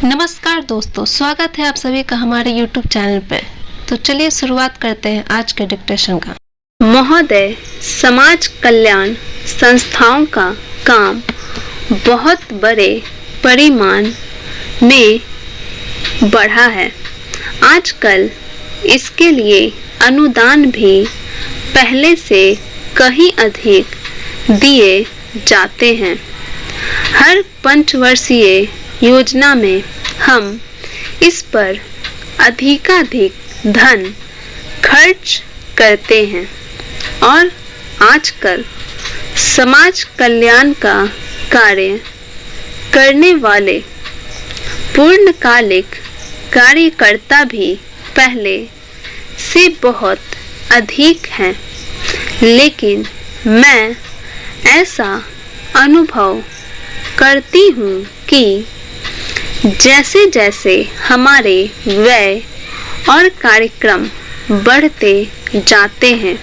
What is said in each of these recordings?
नमस्कार दोस्तों, स्वागत है आप सभी का हमारे YouTube चैनल पर। तो चलिए शुरुआत करते हैं आज के डिक्टेशन का। महोदय, समाज कल्याण संस्थाओं का काम बहुत बड़े परिमाण में बढ़ा है। आजकल इसके लिए अनुदान भी पहले से कहीं अधिक दिए जाते हैं। हर पंचवर्षीय योजना में हम इस पर अधिकाधिक धन खर्च करते हैं और आजकल समाज कल्याण का कार्य करने वाले पूर्णकालिक कार्यकर्ता भी पहले से बहुत अधिक हैं, लेकिन मैं ऐसा अनुभव करती हूँ कि जैसे जैसे हमारे व्यय और कार्यक्रम बढ़ते जाते हैं,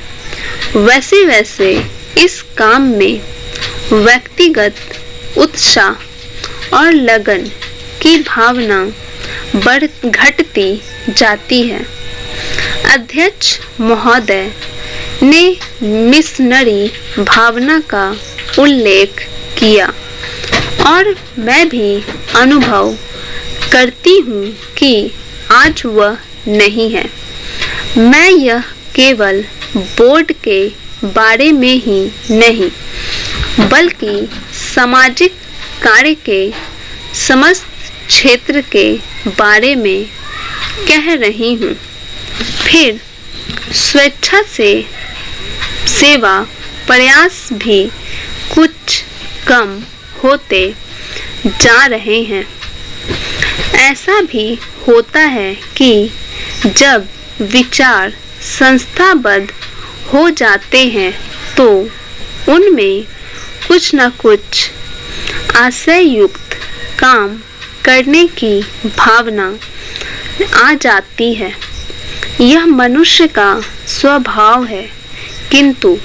वैसे वैसे इस काम में व्यक्तिगत उत्साह और लगन की भावना घटती जाती है। अध्यक्ष महोदय ने मिशनरी भावना का उल्लेख किया और मैं भी अनुभव करती हूँ कि आज वह नहीं है। मैं यह केवल बोर्ड के बारे में ही नहीं, बल्कि सामाजिक कार्य के समस्त क्षेत्र के बारे में कह रही हूँ। फिर स्वेच्छा से सेवा प्रयास भी कुछ कम होते जा रहे हैं। ऐसा भी होता है कि जब विचार संस्थाबद्ध हो जाते हैं तो उनमें कुछ न कुछ आशययुक्त काम करने की भावना आ जाती है। यह मनुष्य का स्वभाव है, किंतु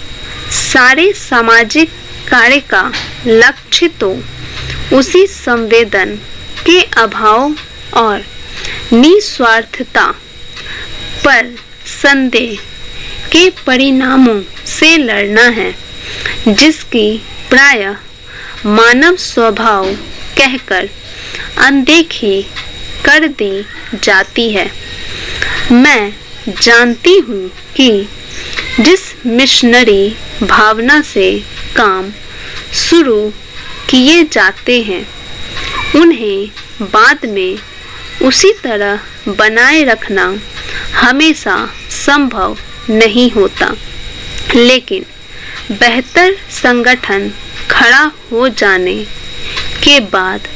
सारे सामाजिक कार्य का लक्ष्य तो उसी संवेदन के अभाव और निस्वार्थता पर संदेह के परिणामों से लड़ना है, जिसकी प्रायः मानव स्वभाव कहकर अनदेखी कर दी जाती है। मैं जानती हूँ कि जिस मिशनरी भावना से काम शुरू किए जाते हैं, उन्हें बाद में उसी तरह बनाए रखना हमेशा संभव नहीं होता, लेकिन बेहतर संगठन खड़ा हो जाने के बाद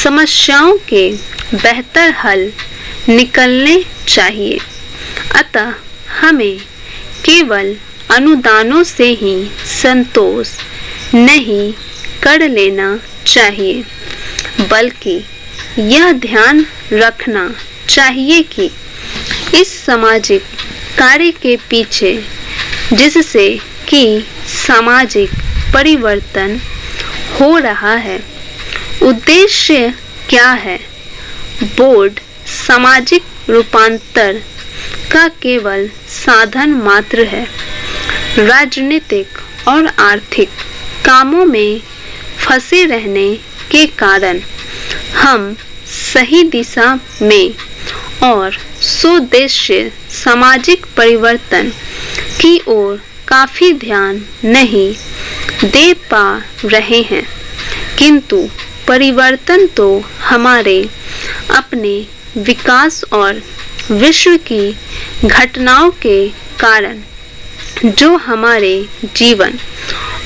समस्याओं के बेहतर हल निकलने चाहिए। अतः हमें केवल अनुदानों से ही संतोष नहीं कर लेना चाहिए, बल्कि यह ध्यान रखना चाहिए कि इस सामाजिक कार्य के पीछे जिससे कि सामाजिक परिवर्तन हो रहा है, उद्देश्य क्या है। बोर्ड सामाजिक रूपांतर का केवल साधन मात्र है। राजनीतिक और आर्थिक कामों में फंसे रहने के कारण हम सही दिशा में और सुउद्देश्य सामाजिक परिवर्तन की ओर काफी ध्यान नहीं दे पा रहे हैं, किंतु परिवर्तन तो हमारे अपने विकास और विश्व की घटनाओं के कारण जो हमारे जीवन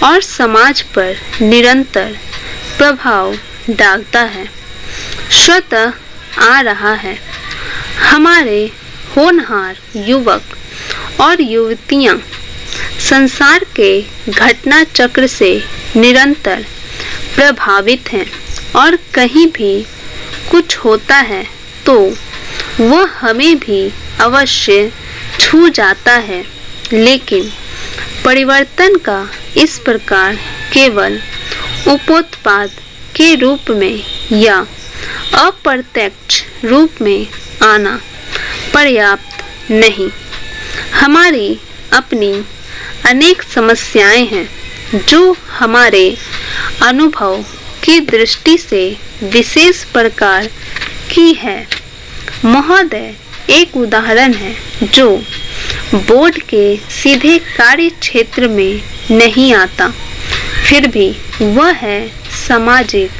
और समाज पर निरंतर प्रभाव डालता है, स्वतः आ रहा है। हमारे होनहार युवक और युवतियां संसार के घटना चक्र से निरंतर प्रभावित हैं और कहीं भी कुछ होता है तो वह हमें भी अवश्य छू जाता है, लेकिन परिवर्तन का इस प्रकार केवल उपोत्पाद के रूप में या अप्रत्यक्ष रूप में आना पर्याप्त नहीं। हमारी अपनी अनेक समस्याएं हैं जो हमारे अनुभव की दृष्टि से विशेष प्रकार की है। महोदय एक उदाहरण है जो बोर्ड के सीधे कार्य क्षेत्र में नहीं आता, फिर भी वह है सामाजिक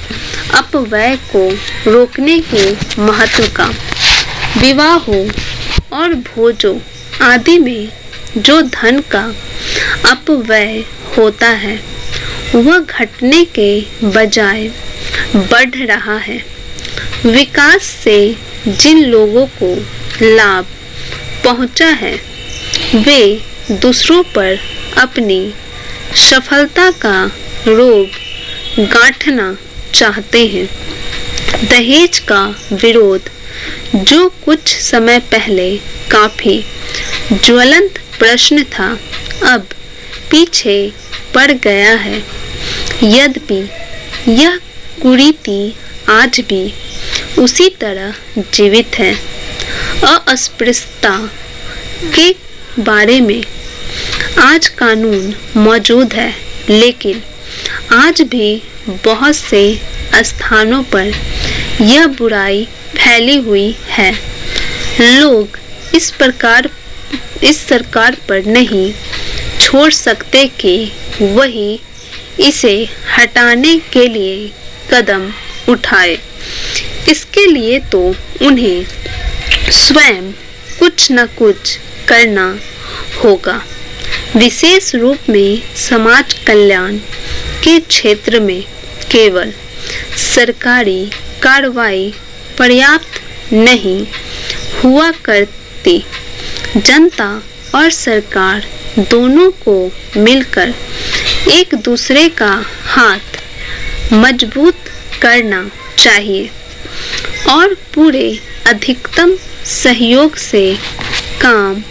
अपव्यय को रोकने के महत्व का। विवाहों और भोजों आदि में जो धन का अपव्यय होता है वह घटने के बजाय बढ़ रहा है। विकास से जिन लोगों को लाभ पहुंचा है वे दूसरों पर अपनी सफलता का रोब गांठना चाहते हैं। दहेज का विरोध जो कुछ समय पहले काफी ज्वलंत प्रश्न था, अब पीछे पड़ गया है। यद्यपि यह कुरीति आज भी उसी तरह जीवित है। अस्पृश्यता के बारे में आज कानून मौजूद है, लेकिन आज भी बहुत से स्थानों पर यह बुराई फैली हुई है। लोग इस सरकार पर नहीं छोड़ सकते कि वही इसे हटाने के लिए कदम उठाए। इसके लिए तो उन्हें स्वयं कुछ न कुछ करना होगा। विशेष रूप में समाज कल्याण के क्षेत्र में केवल सरकारी कार्रवाई पर्याप्त नहीं हुआ करती। जनता और सरकार दोनों को मिलकर एक दूसरे का हाथ मजबूत करना चाहिए और पूरे अधिकतम सहयोग से काम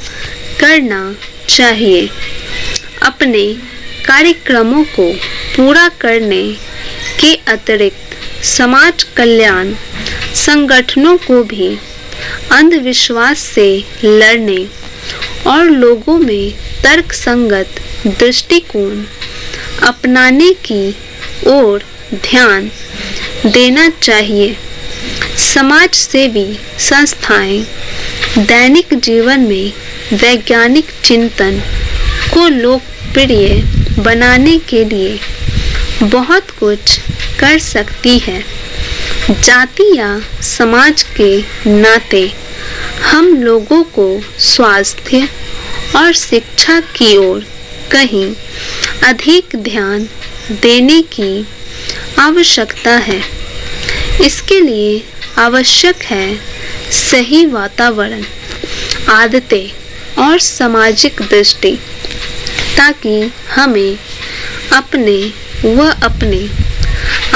करना चाहिए। अपने कार्यक्रमों को पूरा करने के अतिरिक्त समाज कल्याण संगठनों को भी अंधविश्वास से लड़ने और लोगों में तर्कसंगत दृष्टिकोण अपनाने की ओर ध्यान देना चाहिए। समाज सेवी संस्थाएं दैनिक जीवन में वैज्ञानिक चिंतन को लोकप्रिय बनाने के लिए बहुत कुछ कर सकती है। जाति या समाज के नाते हम लोगों को स्वास्थ्य और शिक्षा की ओर कहीं अधिक ध्यान देने की आवश्यकता है। इसके लिए आवश्यक है सही वातावरण, आदतें और सामाजिक दृष्टि, ताकि हमें अपने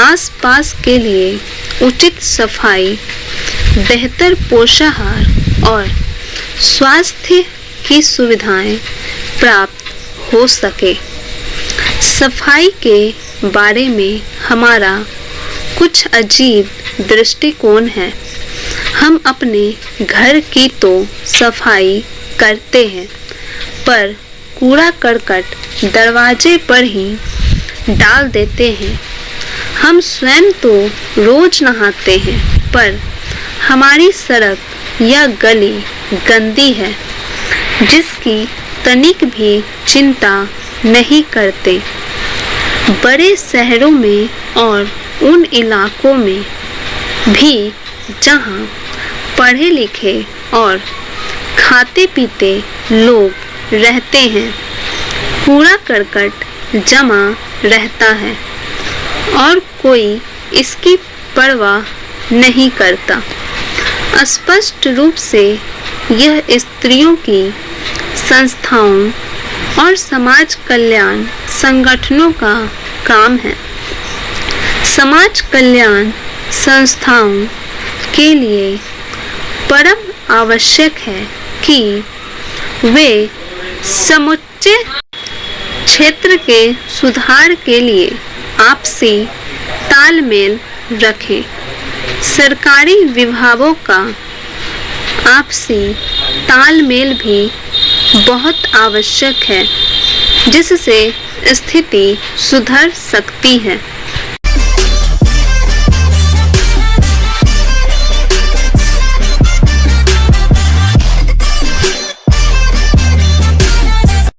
आसपास के लिए उचित सफाई, बेहतर पोषाहार और स्वास्थ्य की सुविधाएं प्राप्त हो सके। सफाई के बारे में हमारा कुछ अजीब दृष्टिकोण है। हम अपने घर की तो सफाई करते हैं, पर कूड़ा करकट दरवाजे पर ही डाल देते हैं। हम स्वयं तो रोज नहाते हैं, पर हमारी सड़क या गली गंदी है जिसकी तनिक भी चिंता नहीं करते। बड़े शहरों में और उन इलाकों में भी जहां पढ़े लिखे और खाते पीते लोग रहते हैं, कूड़ा करकट जमा रहता है और कोई इसकी परवाह नहीं करता। स्पष्ट रूप से यह स्त्रियों की संस्थाओं और समाज कल्याण संगठनों का काम है। समाज कल्याण संस्थाओं के लिए परम आवश्यक है कि वे समुच्चय क्षेत्र के सुधार के लिए आपसी तालमेल रखें। सरकारी विभागों का आपसी तालमेल भी बहुत आवश्यक है, जिससे स्थिति सुधर सकती है।